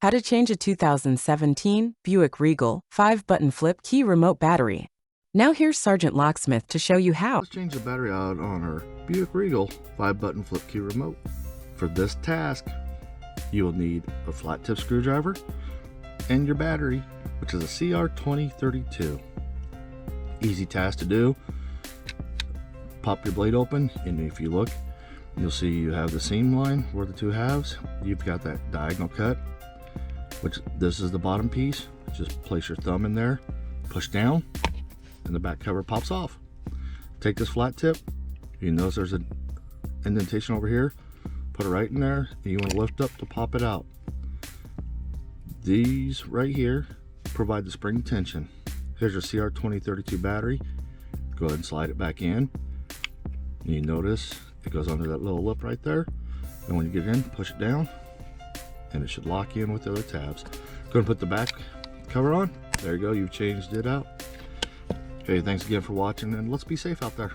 How to change a 2017 Buick Regal 5-button flip key remote battery. Now here's Sergeant Locksmith to show you how. Let's change the battery out on our Buick Regal 5-button flip key remote. For this task, you will need a flat tip screwdriver and your battery, which is a CR2032. Easy task to do. Pop your blade open, and if you look, you'll see you have the seam line where the two halves. You've got that diagonal cut, which this is the bottom piece. Just place your thumb in there, push down, and the back cover pops off. Take this flat tip, you notice there's an indentation over here, put it right in there, and you want to lift up to pop it out. These right here provide the spring tension. Here's your CR2032 battery. Go ahead and slide it back in. And you notice it goes under that little lip right there. And when you get in, push it down, and it should lock in with the other tabs. Go ahead and put the back cover on. There you go, you've changed it out. Okay, thanks again for watching, and let's be safe out there.